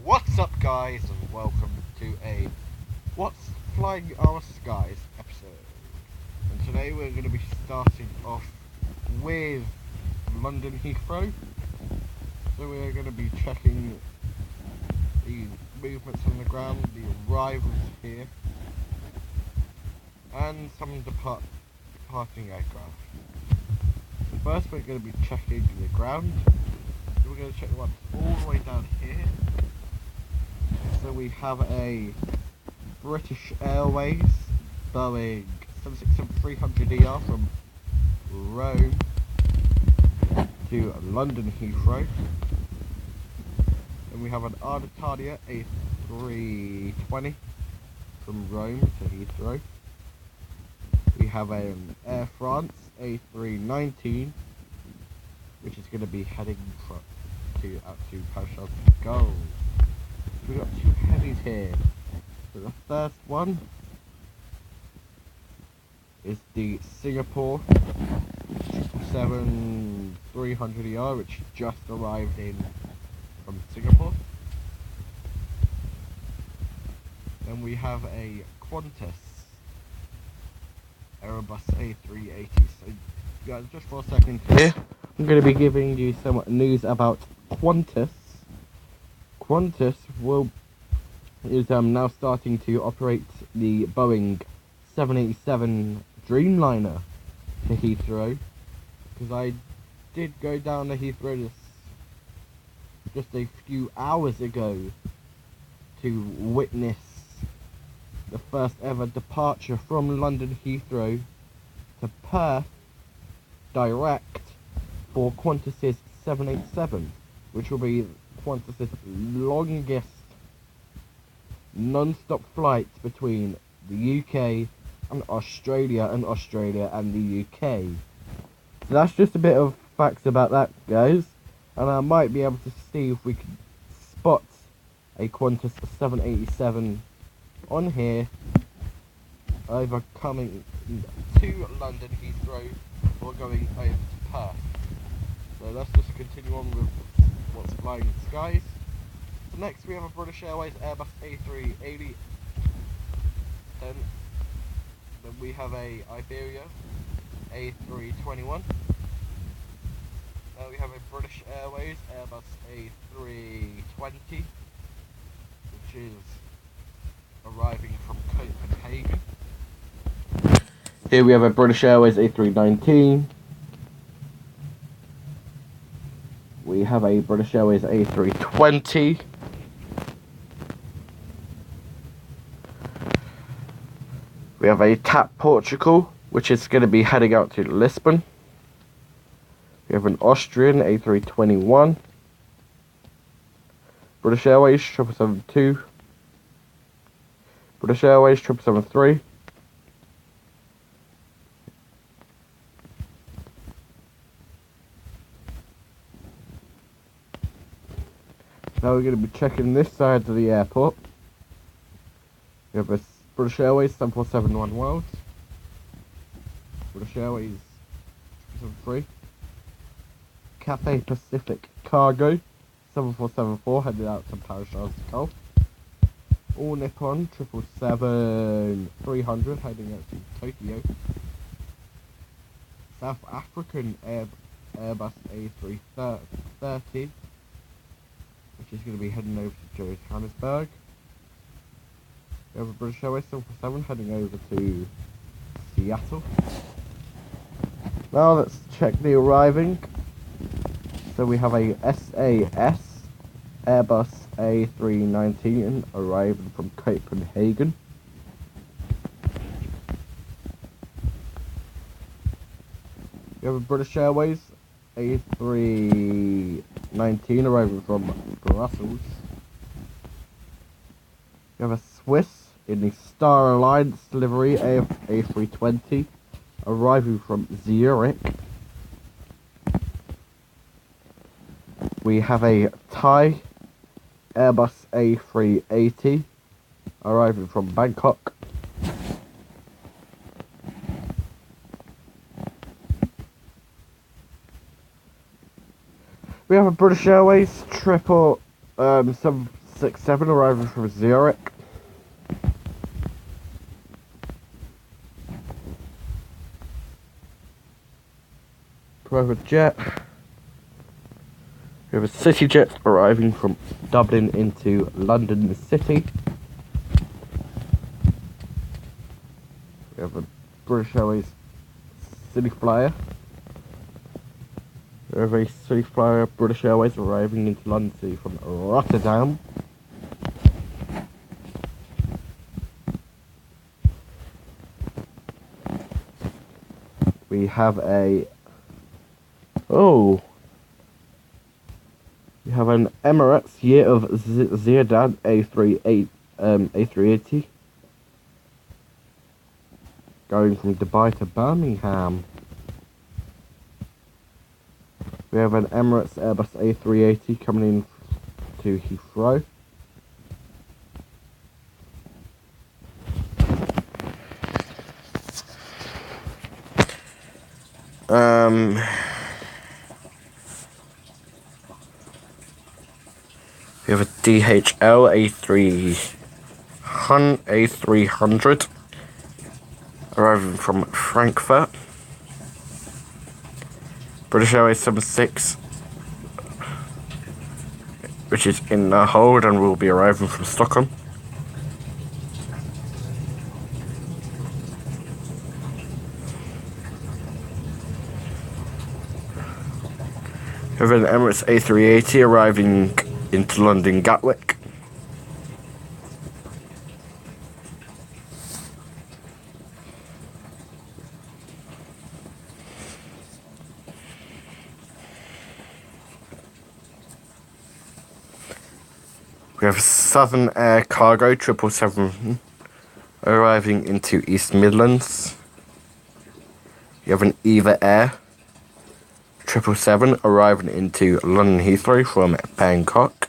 What's up, guys, and welcome to a What's Flying Our Skies episode. And today we're going to be starting off with London Heathrow. So we're going to be checking the movements on the ground, the arrivals here, and some departing aircraft. So first we're going to be checking the ground. So we're going to check the ones all the way down here. So we have a British Airways Boeing 767-300ER from Rome to London Heathrow. And we have an Alitalia A320 from Rome to Heathrow. We have an Air France A319, which is going to be heading out to Paris to go. We've got two heavies here. So the first one is the Singapore 777-300ER, which just arrived in from Singapore. Then we have a Qantas Airbus A380. So guys, just for a second here, I'm going to be giving you some news about Qantas. Qantas is now starting to operate the Boeing 787 Dreamliner to Heathrow, because I did go down to Heathrow just a few hours ago to witness the first ever departure from London Heathrow to Perth direct for Qantas's 787, which will be Qantas's longest non-stop flight between the UK and Australia and the UK. So that's just a bit of facts about that, guys, and I might be able to see if we can spot a Qantas 787 on here either coming to London Heathrow or going over to Perth. So let's just continue on with what's flying in the skies. So next we have a British Airways Airbus A380. Then we have a Iberia A321. Now we have a British Airways Airbus A320, which is arriving from Copenhagen. Here we have a British Airways A319. We have a British Airways A320. We have a TAP Portugal, which is going to be heading out to Lisbon. We have an Austrian A321. British Airways 777-2. British Airways 777-3. Now we're going to be checking this side of the airport. We have a British Airways 747 World. British Airways 773. Cathay Pacific Cargo 7474 headed out to Paris to Gulf. All Nippon 777-300 heading out to Tokyo. South African Airbus A330, which is going to be heading over to Johannesburg. We have a British Airways 747 heading over to Seattle. Now let's check the arriving. So we have a SAS Airbus A319 arriving from Copenhagen. We have a British Airways A319 arriving from Brussels. We have a Swiss in the Star Alliance livery A320 arriving from Zurich. We have a Thai Airbus A380 arriving from Bangkok. We have a British Airways 777 767 arriving from Zurich. Private jet. We have a city jet arriving from Dublin into London City. We have a British Airways City Flyer. We have a City Flyer British Airways arriving into London City from Rotterdam. We have a we have an Emirates year of Ziyad A380 going from Dubai to Birmingham. We have an Emirates Airbus A380 coming in to Heathrow. We have a DHL A300 arriving from Frankfurt. British Airways 76, which is in the hold and will be arriving from Stockholm. We have an Emirates A380 arriving into London Gatwick. We have Southern Air Cargo 777 arriving into East Midlands. You have an Eva Air 777 arriving into London Heathrow from Bangkok.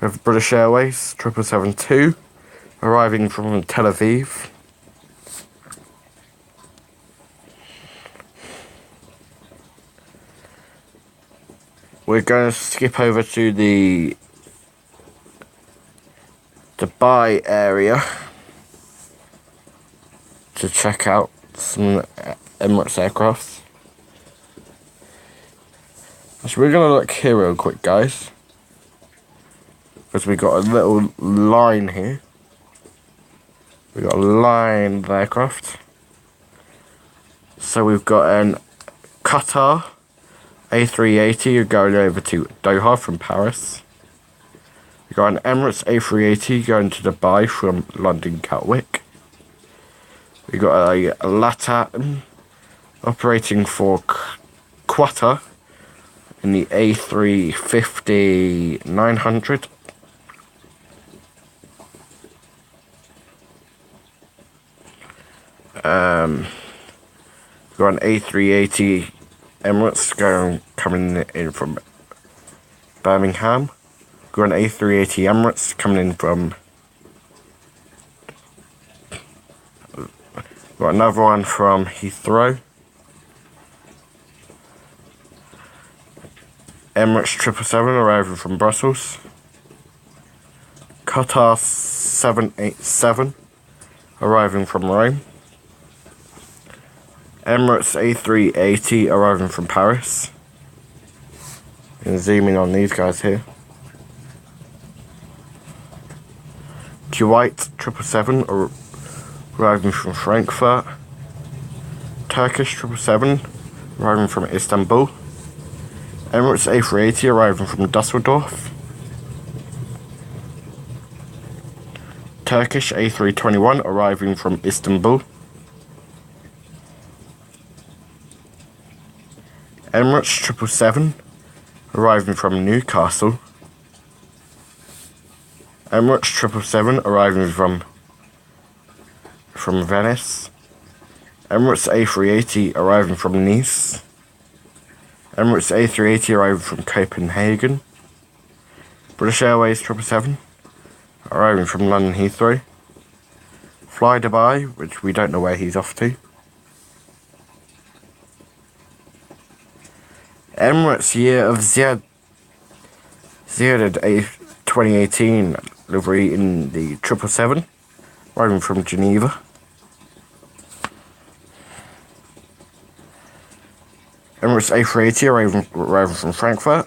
We have British Airways 777-2 arriving from Tel Aviv. We're going to skip over to the Dubai area to check out some Emirates aircraft. So we're going to look here real quick, guys, because we got a little line here. We got a line of aircraft. So we've got an Qatar A380 going over to Doha from Paris. We've got an Emirates A380 going to Dubai from London Gatwick. We've got a LATAM operating for Qatar in the A350-900. We've got an A380 Emirates coming in from Birmingham. We've got an A380 Emirates coming in from. We've got another one from Heathrow. Emirates 777 arriving from Brussels. Qatar 787 arriving from Rome. Emirates A380 arriving from Paris. And zoom in on these guys here. Kuwait 777 arriving from Frankfurt. Turkish 777 arriving from Istanbul. Emirates A380 arriving from Dusseldorf. Turkish A321 arriving from Istanbul. Emirates 777 arriving from Newcastle. Emirates 777 arriving from Venice. Emirates A380 arriving from Nice. Emirates A380 arriving from Copenhagen. British Airways 777 arriving from London Heathrow. Fly Dubai, which we don't know where he's off to. Emirates year of Ziyad Ziered a 2018 livery in the 777, arriving from Geneva. Emirates A380 arriving from Frankfurt.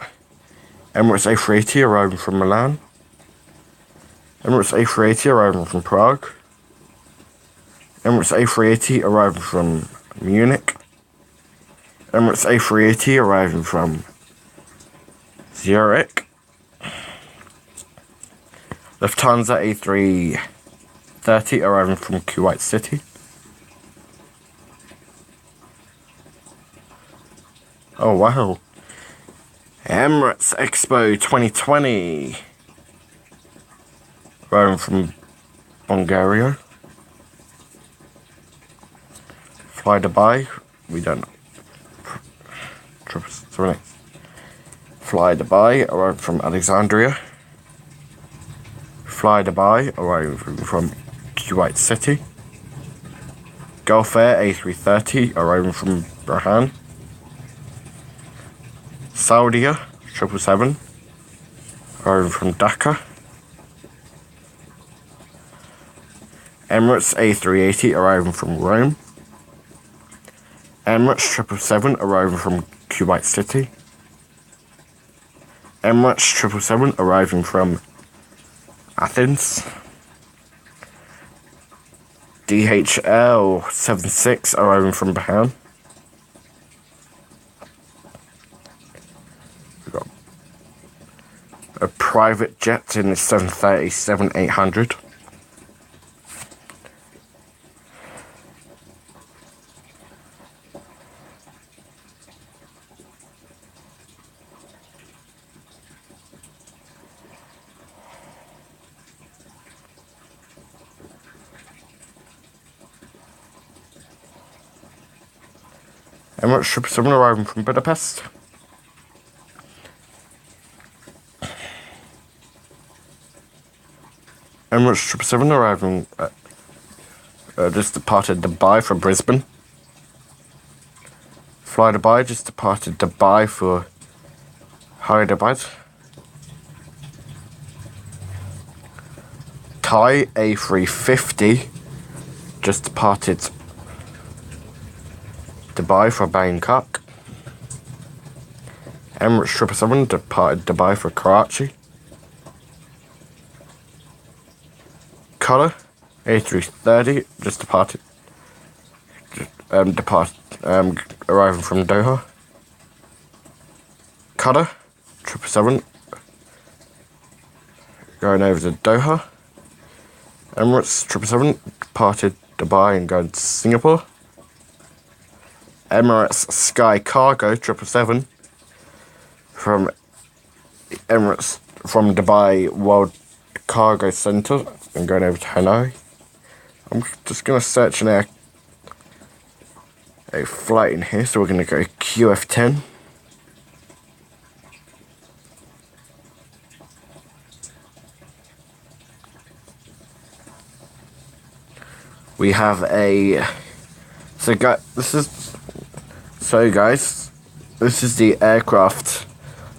Emirates A380 arriving from Milan. Emirates A380 arriving from Prague. Emirates A380 arriving from Munich. Emirates A380 arriving from Zurich. Lufthansa A330 arriving from Kuwait City. Oh wow. Emirates Expo 2020 arriving from Bulgaria. Fly Dubai, we don't know. Fly Dubai arriving from Alexandria. Fly Dubai arriving from Kuwait City. Gulf Air A330 arriving from Burhan. Saudia 777 arriving from Dhaka. Emirates A380 arriving from Rome. Emirates 777 arriving from Kuwait City. Emirates 777 arriving from Athens. DHL 76 arriving from Bahrain. We've got a private jet in the 737-800. Emirates 777 arriving from Budapest. Emirates 777 arriving just departed Dubai for Brisbane. Fly Dubai just departed Dubai for Hyderabad. Thai A350 just departed Dubai for Bangkok. Emirates 777 departed Dubai for Karachi. Qatar A330 just departed, arriving from Doha. Qatar 777 going over to Doha. Emirates 777 departed Dubai and going to Singapore. Emirates Sky Cargo 777 from Emirates from Dubai World Cargo Centre and going over to Hanoi. I'm just going to search a flight in here, so we're going to go QF10. We have a guys, this is the aircraft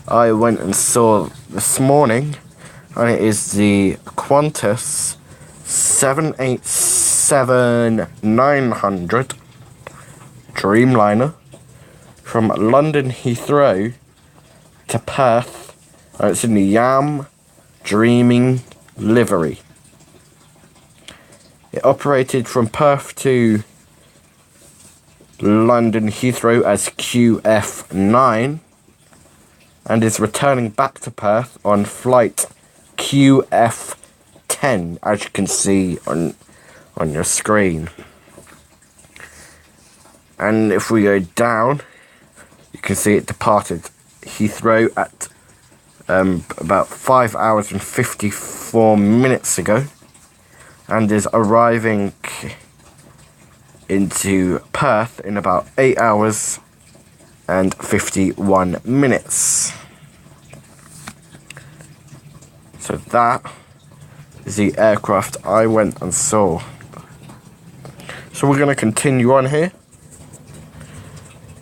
I went and saw this morning, and it is the Qantas 787-900 Dreamliner from London Heathrow to Perth, and it's in the Yam Dreaming livery. It operated from Perth to London Heathrow as QF9 and is returning back to Perth on flight QF10, as you can see on your screen. And if we go down, you can see it departed Heathrow at about 5 hours and 54 minutes ago, and is arriving into Perth in about 8 hours and 51 minutes. So that is the aircraft I went and saw. So we're going to continue on here.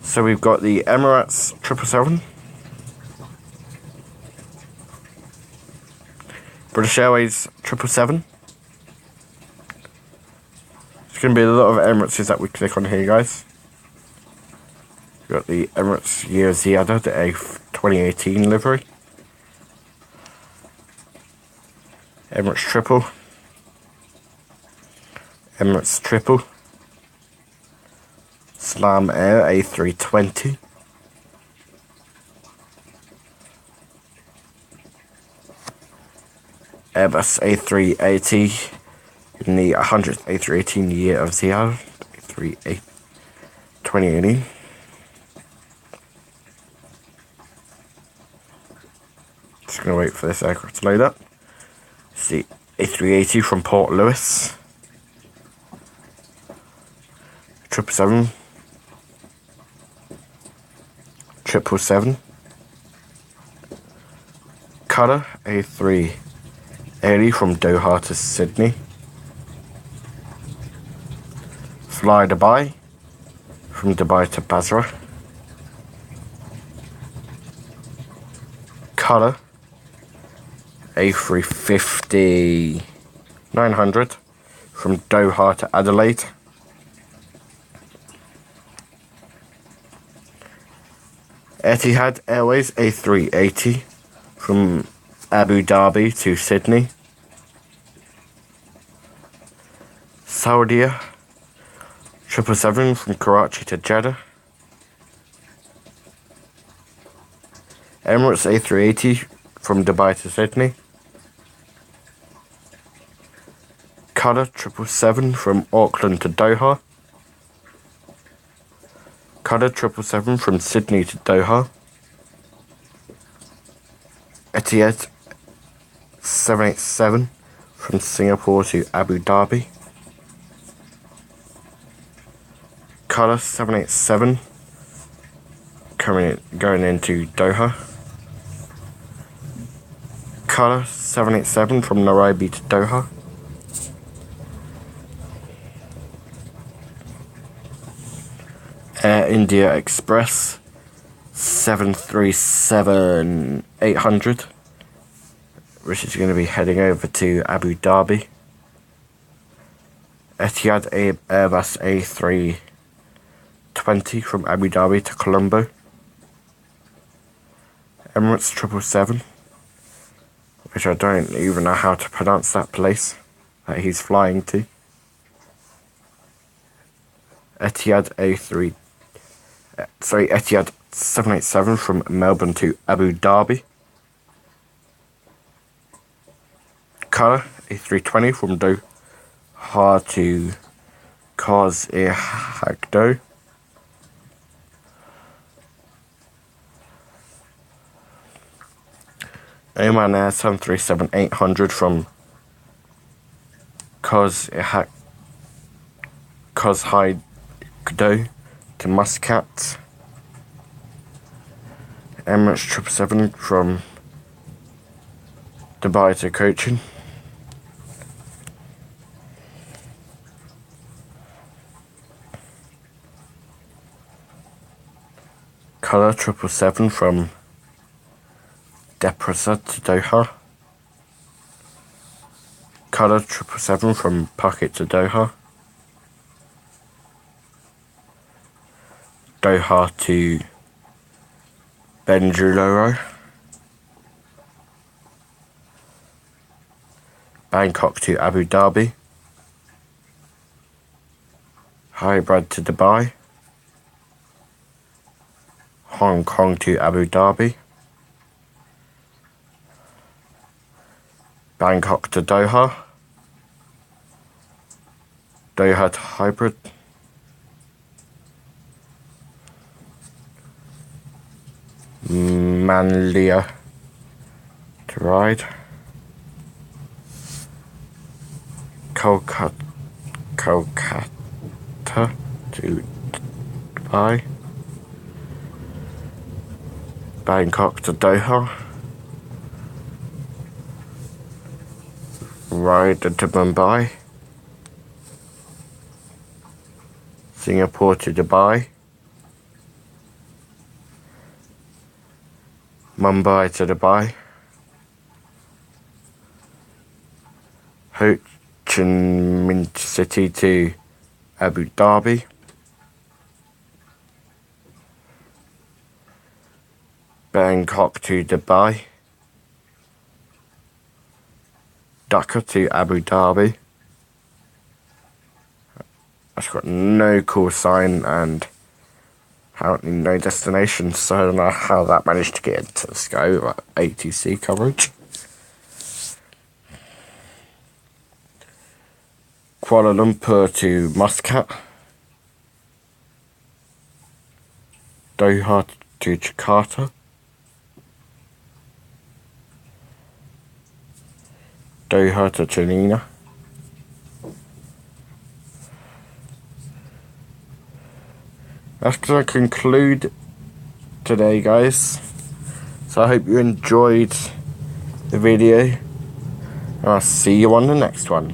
So we've got the Emirates 777. British Airways 777. There's going to be a lot of Emirates that we click on here, guys. We've got the Emirates Year Ziyada, the A2018 livery. Emirates Triple. Emirates Triple. Slam Air A320. Airbus A380 in the 100th A318 year of Ziyada, A380 2018. Just going to wait for this aircraft to load up. It's the A380 from Port Louis. 777. 777. Qatar A380 from Doha to Sydney. Fly Dubai from Dubai to Basra. Qatar A350 900 from Doha to Adelaide. Etihad Airways A380 from Abu Dhabi to Sydney. Saudia 777 from Karachi to Jeddah. Emirates A380 from Dubai to Sydney. Qatar 777 from Auckland to Doha. Qatar 777 from Sydney to Doha. Etihad 787 from Singapore to Abu Dhabi. Qatar 787 going into Doha. Qatar 787 from Nairobi to Doha. Air India Express 737-800, which is going to be heading over to Abu Dhabi. Etihad Airbus A320 from Abu Dhabi to Colombo. Emirates 777, which I don't even know how to pronounce that place that he's flying to. Etihad Etihad 787 from Melbourne to Abu Dhabi. Qatar A320 from Doha to Qantas. Oman Air 737-800 from Qantas to Muscat. Emirates 777 from Dubai to Cochin. Qatar 777 from Deprasa to Doha. Qatar 777 from Phuket to Doha. Doha to Benjuluru. Bangkok to Abu Dhabi. Hyderabad to Dubai. Hong Kong to Abu Dhabi. Bangkok to Doha. Doha to Hybrid. Manila to Ride. Kolkata to Dubai. Bangkok to Doha. Ride to Mumbai. Singapore to Dubai. Mumbai to Dubai. Ho Chi Minh City to Abu Dhabi. Bangkok to Dubai. Dhaka to Abu Dhabi. That's got no call sign and apparently no destination, so I don't know how that managed to get into the sky with like ATC coverage. Kuala Lumpur to Muscat. Doha to Jakarta. Doha to Chennai. That's going to conclude today, guys. So I hope you enjoyed the video, and I'll see you on the next one.